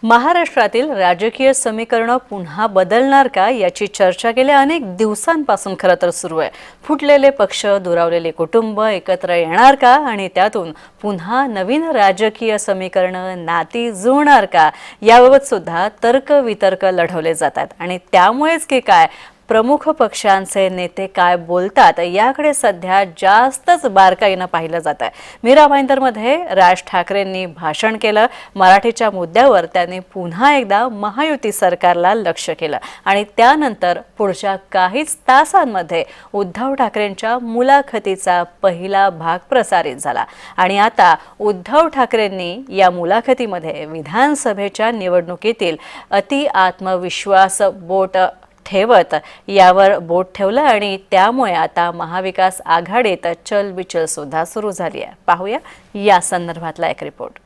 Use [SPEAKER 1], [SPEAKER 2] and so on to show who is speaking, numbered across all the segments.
[SPEAKER 1] महाराष्ट्रातील राजकीय समीकरण पुन्हा बदलणार का याची चर्चा गेल्या अनेक दिवसांपासून खरं तर सुरू आहे। फुटलेले पक्ष, दुरावलेले कुटुंब एकत्र येणार का आणि त्यातून पुन्हा नवीन राजकीय समीकरण नाती जुळणार का याबाबत सुद्धा तर्क-वितर्क लढवले जातात आणि त्यामुळेच की काय प्रमुख पक्षांचे नेते काय बोलतात याकडे सध्या जास्तच बारकाईने पाहिलं जात आहे। मीरा भाईंदरमध्ये राज ठाकरेंनी भाषण केलं। मराठीच्या मुद्द्यावर त्यांनी पुन्हा एकदा महायुती सरकारला लक्ष्य केलं आणि त्यानंतर पुढच्या काहीच तासांमध्ये उद्धव ठाकरेंच्या मुलाखतीचा पहिला भाग प्रसारित झाला आणि आता उद्धव ठाकरेंनी या मुलाखतीमध्ये विधानसभेच्या निवडणुकीतील अति आत्मविश्वास बोट ठेवत यावर बोट ठेवलं आणि त्यामुळे आता महाविकास आघाडीत चलबिचल सुद्धा सुरू झाली आहे। पाहूया या संदर्भातला एक रिपोर्ट।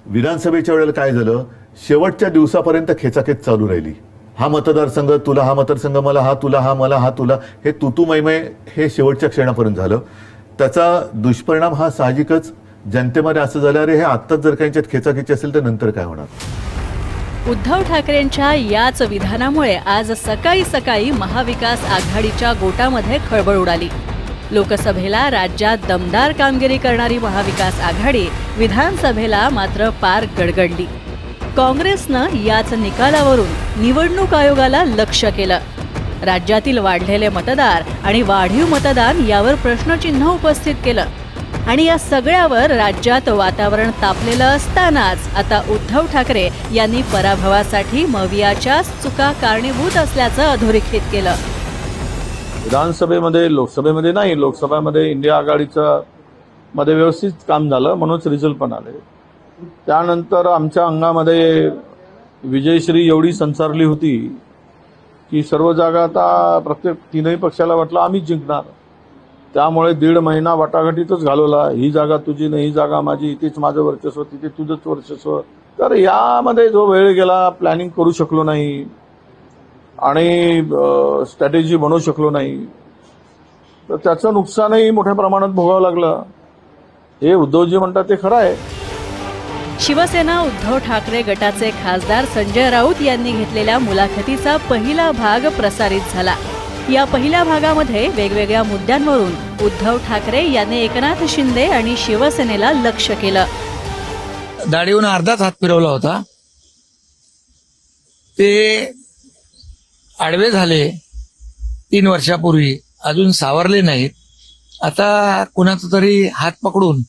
[SPEAKER 2] विधानसभेच्या वेळेला काय झालं, शेवटच्या दिवसापर्यंत खेचाखेच चालू राहिली। हा मतदारसंघ तुला, हा मतदारसंघ मला, हा तुला, हा मला, हा तुला, हे तुतुमयमय हे शेवटच्या क्षणापर्यंत झालं। त्याचा दुष्परिणाम हा साहजिकच जनतेमध्ये असं झालं, अरे हे आत्ताच जर काही खेचाखेची असेल तर नंतर काय होणार।
[SPEAKER 1] उद्धव ठाकरेंच्या याच विधानामुळे आज सकाळी सकाळी महाविकास आघाडीच्या गोटामध्ये खळबळ उडाली। लोकसभेला राज्यात दमदार कामगिरी करणारी महाविकास आघाडी विधानसभेला मात्र पार गडगडली। काँग्रेसनं याच निकालावरून निवडणूक आयोगाला लक्ष्य केलं। राज्यातील वाढलेले मतदार आणि वाढीव मतदान यावर प्रश्नचिन्ह उपस्थित केलं आणि या सगळ्यावर राज्यात वातावरण तापलेलं असतानाच आता उद्धव ठाकरे यांनी पराभवासाठी मवियाच्या चुका कारणीभूत असल्याचं अधोरेखित केलं।
[SPEAKER 3] विधानसभेमध्ये, लोकसभेमध्ये नाही, लोकसभेमध्ये इंडिया आघाडीचं मध्ये व्यवस्थित काम झालं म्हणूनच रिझल्ट पण आले। त्यानंतर आमच्या अंगामध्ये विजयश्री एवढी संसारली होती की सर्व जागा आता प्रत्येक तीनही पक्षाला वाटलं आम्हीच जिंकणार। त्यामुळे 1.5 महिना वाटाघाटीतच घालवला। ही जागा तुझी नाही, ही जागा माझी, इथेच माझं वर्चस्व, तिथे तुझंच वर्चस्व। तर यामध्ये जो वेळ गेला, प्लॅनिंग करू शकलो नाही आणि स्ट्रॅटेजी बनवू शकलो नाही, तर त्याचं नुकसानही मोठ्या प्रमाणात भोगावं लागलं। हे उद्धवजी म्हणतात ते खरं आहे।
[SPEAKER 1] शिवसेना उद्धव ठाकरे गटाचे खासदार संजय राऊत यांनी घेतलेल्या मुलाखतीचा पहिला भाग प्रसारित झाला। या पहिल्या भागामध्ये वेगवेगळ्या मुद्द्यांवरून उद्धव ठाकरे यांनी एकनाथ शिंदे आणि शिवसेनेला लक्ष्य केलं।
[SPEAKER 4] दाढीहून अर्धाच हात फिरवला होता, ते आडवे झाले 3 वर्षापूर्वी, अजून सावरले नाहीत। आता कुणाचा तरी हात पकडून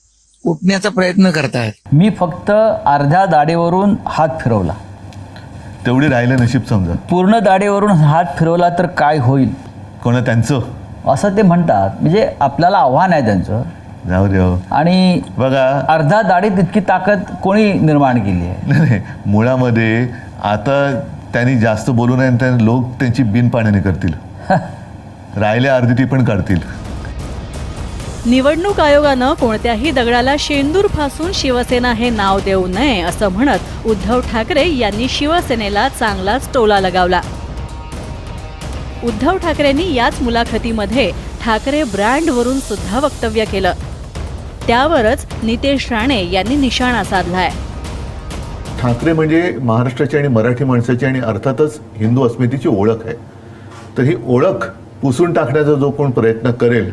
[SPEAKER 4] उठण्याचा प्रयत्न करतायत।
[SPEAKER 5] मी फक्त अर्ध्या दाढीवरून हात फिरवला,
[SPEAKER 2] तेवढी राहिलं नशीब समजा।
[SPEAKER 5] पूर्ण दाढीवरून हात फिरवला तर काय होईल,
[SPEAKER 2] कोणा त्यांचं
[SPEAKER 5] असं ते म्हणतात। म्हणजे आपल्याला आव्हान आहे त्यांचं,
[SPEAKER 2] जाऊ दे।
[SPEAKER 5] आणि
[SPEAKER 2] बघा,
[SPEAKER 5] अर्धा दाढीत इतकी ताकद कोणी निर्माण केली आहे?
[SPEAKER 2] नाही, मुळामध्ये आता त्यांनी जास्त बोलू नये, त्यांनी लोक त्यांची बिनपाण्याने करतील, राहिल्या अर्धी ती पण काढतील।
[SPEAKER 1] निवडणूक आयोगानं कोणत्याही दगडाला शेंदूर फासून शिवसेना हे नाव देऊ नये असं म्हणत उद्धव ठाकरे यांनी शिवसेनेला चांगलाच टोला लगावला। उद्धव ठाकरेंनी याच मुलाखतीमध्ये ठाकरे ब्रँडवरून सुद्धा वक्तव्य केलं। त्यावरच नितेश राणे यांनी निशाणा साधलाय।
[SPEAKER 2] ठाकरे म्हणजे महाराष्ट्राची आणि मराठी माणसाची आणि अर्थातच हिंदू अस्मितेची ओळख आहे। तर ही ओळख पुसून टाकण्याचा जो कोण प्रयत्न करेल,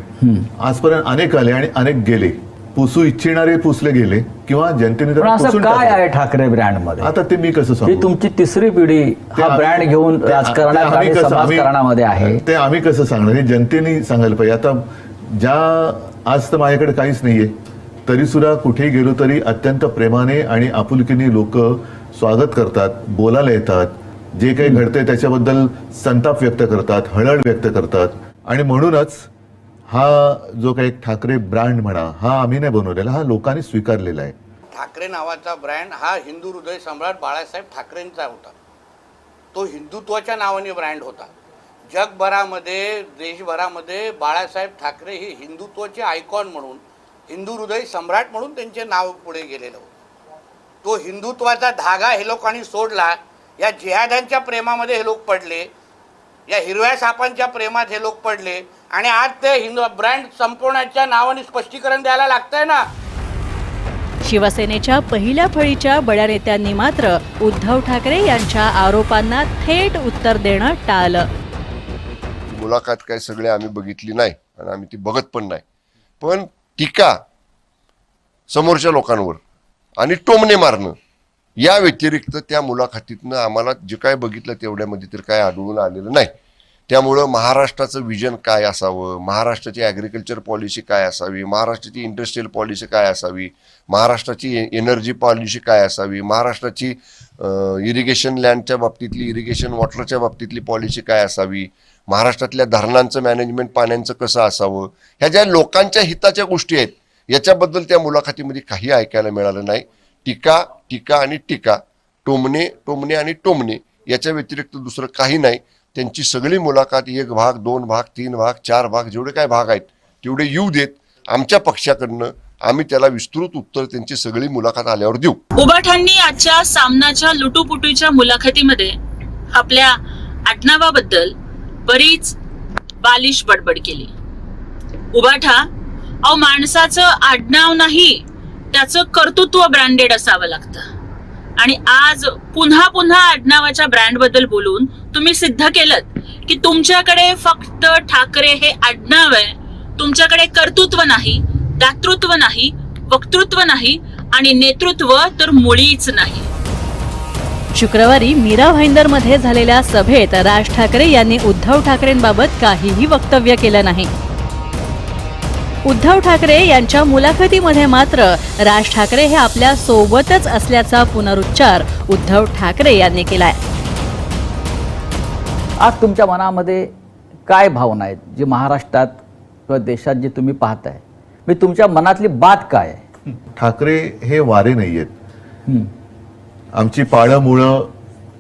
[SPEAKER 2] आजपर्यंत अनेक आले आणि अनेक गेले, पुसू इच्छिणारे पुसले गेले किंवा जनतेने
[SPEAKER 5] असं काय आहे ठाकरे ब्रँड मध्ये?
[SPEAKER 2] आता ते मी कसं सांगू?
[SPEAKER 5] ही तुमची तिसरी पिढी हा ब्रँड घेऊन राजकारणात आणि समाजकारणामध्ये आहे।
[SPEAKER 2] ते आम्ही कसं सांगणार, हे जनतेने सांगायला पाहिजे। आता आज तर माझ्याकडे काहीच नाहीये, तरी सुद्धा कुठेही गेलो तरी अत्यंत प्रेमाने आणि आपुलकीने लोक स्वागत करतात, बोलायला येतात, जे काही घडतंय त्याच्याबद्दल संताप व्यक्त करतात, हळहळ व्यक्त करतात। आणि म्हणूनच हा जो काही ठाकरे ब्रँड म्हणा, हा आम्ही नाही बनवलेला, हा लोकांनी स्वीकारलेला आहे।
[SPEAKER 6] ठाकरे नावाचा ब्रँड हा हिंदू हृदय सम्राट बाळासाहेब ठाकरेंचा होता। तो हिंदुत्वाच्या नावाने ब्रँड होता। जगभरामध्ये, देशभरामध्ये बाळासाहेब ठाकरे हे हिंदुत्वाचे आयकॉन म्हणून, हिंदू हृदय सम्राट म्हणून त्यांचे नाव पुढे गेलेलं होतं। तो हिंदुत्वाचा धागा हे लोकांनी सोडला। या जिहाद्यांच्या प्रेमामध्ये हे लोक पडले, या हिरव्या सापांच्या प्रेमात हे लोक पडले आणि आज ते हिंदू ब्रँड संपवण्याच्या नावाने स्पष्टीकरण द्यायला लागतंय ना।
[SPEAKER 1] शिवसेनेच्या पहिल्या फळीच्या बड्या नेत्यांनी मात्र उद्धव ठाकरे यांच्या आरोपांना थेट उत्तर देणं टाळलं.
[SPEAKER 7] मुलाखत काय सगळे आम्ही बघितली नाही आणि आम्ही ती बघत पण नाही, पण टीका समोरच्या लोकांवर आणि टोमणे मारणं या व्यतिरिक्त त्या मुलाखतीतनं आम्हाला जे काय बघितलं तेवढ्यामध्ये तर काय आढळून आलेलं नाही. त्यामुळं महाराष्ट्राचं विजन काय असावं, महाराष्ट्राची ॲग्रिकल्चर पॉलिसी काय असावी, महाराष्ट्राची इंडस्ट्रियल पॉलिसी काय असावी, महाराष्ट्राची एनर्जी पॉलिसी काय असावी, महाराष्ट्राची इरिगेशन लँडच्या बाबतीतली, इरिगेशन वॉटरच्या बाबतीतली पॉलिसी काय असावी, महाराष्ट्रातल्या धरणांचं मॅनेजमेंट पाण्याचं कसं असावं, ह्या ज्या लोकांच्या हिताच्या गोष्टी आहेत याच्याबद्दल त्या मुलाखतीमध्ये काही ऐकायला मिळालं नाही. टीका टीका आणि टीका, टोमणे आणि टोमणे याच्या व्यतिरिक्त दुसरं काही नाही. त्यांची सगळी मुलाखत 1 भाग 2 भाग 3 भाग 4 भाग जेवढे काय भाग आहेत तेवढे येऊ देत. आमच्या पक्षाकडनं आम्ही त्याला विस्तृत उत्तर त्यांची सगळी मुलाखत आल्यावर देऊ.
[SPEAKER 8] उबाठांनी आजच्या सामनाच्या लुटूपुटूच्या मुलाखतीमध्ये आपल्या आडनावाबद्दल बरीच बालिश बडबड केली. उबाठा, अहो माणसाचं आडनाव नाही, त्याचं कर्तृत्व ब्रँडेड असावं लागतं. आणि आज पुन्हा पुन्हा आडनावाच्या ब्रँड बद्दल बोलून तुम्ही सिद्ध केलं की तुमच्याकडे फक्त ठाकरे हे आडनाव आहे, तुमच्याकडे कर्तृत्व नाही, दातृत्व नाही, वक्तृत्व नाही आणि नेतृत्व तर मुळीच नाही.
[SPEAKER 1] शुक्रवारी मीरा भाईंदरमध्ये झालेल्या सभेत राज ठाकरे यांनी उद्धव ठाकरेंबाबत काहीही वक्तव्य केलं नाही. उद्धव ठाकरे यांच्या मुलाखतीमध्ये मात्र राज ठाकरे हे आपल्या सोबतच असल्याचा पुनरुच्चार उद्धव ठाकरे यांनी केलाय.
[SPEAKER 5] आज तुमच्या मनामध्ये काय भावना आहेत, जी महाराष्ट्रात किंवा देशात जे तुम्ही पाहताय, मी तुमच्या मनातली बात काय आहे?
[SPEAKER 2] ठाकरे हे वारे नाही आहेत. आमची पाळं मुळं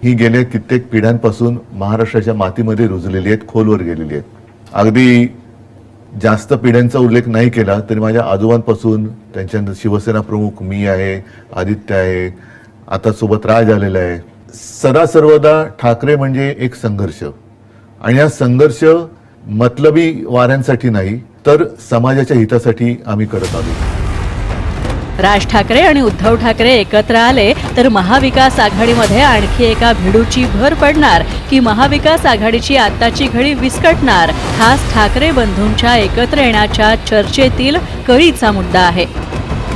[SPEAKER 2] ही गेल्या कित्येक पिढ्यांपासून महाराष्ट्राच्या मातीमध्ये रुजलेली आहेत, खोलवर गेलेली आहेत. अगदी जास्त पिढ्यांचा उल्लेख नाही केला तरी माझ्या आजोबांपासून त्यांच्यानंतर शिवसेना प्रमुख मी आहे, आदित्य आहे, आता सोबत राज आलेला आहे. सदा सर्वदा ठाकरे म्हणजे एक संघर्ष, आणि हा संघर्ष मतलबी वाऱ्यांसाठी नाही तर समाजाच्या हितासाठी आम्ही करत आलो.
[SPEAKER 1] राज ठाकरे आणि उद्धव ठाकरे एकत्र आले तर महाविकास आघाडीमध्ये आणखी एका भिडूची भर पडणार की महाविकास आघाडीची आत्ताची घडी विस्कटणार, हाच ठाकरे बंधूंच्या एकत्र येण्याच्या चर्चेतील कळीचा मुद्दा आहे.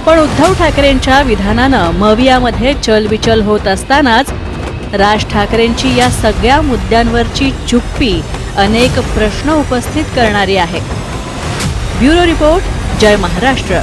[SPEAKER 1] पण उद्धव ठाकरेंच्या विधानानं मवियामध्ये चलबिचल होत असतानाच राज ठाकरेंची या सगळ्या मुद्द्यांवरची चुप्पी अनेक प्रश्न उपस्थित करणारी आहे. ब्युरो रिपोर्ट, जय महाराष्ट्र.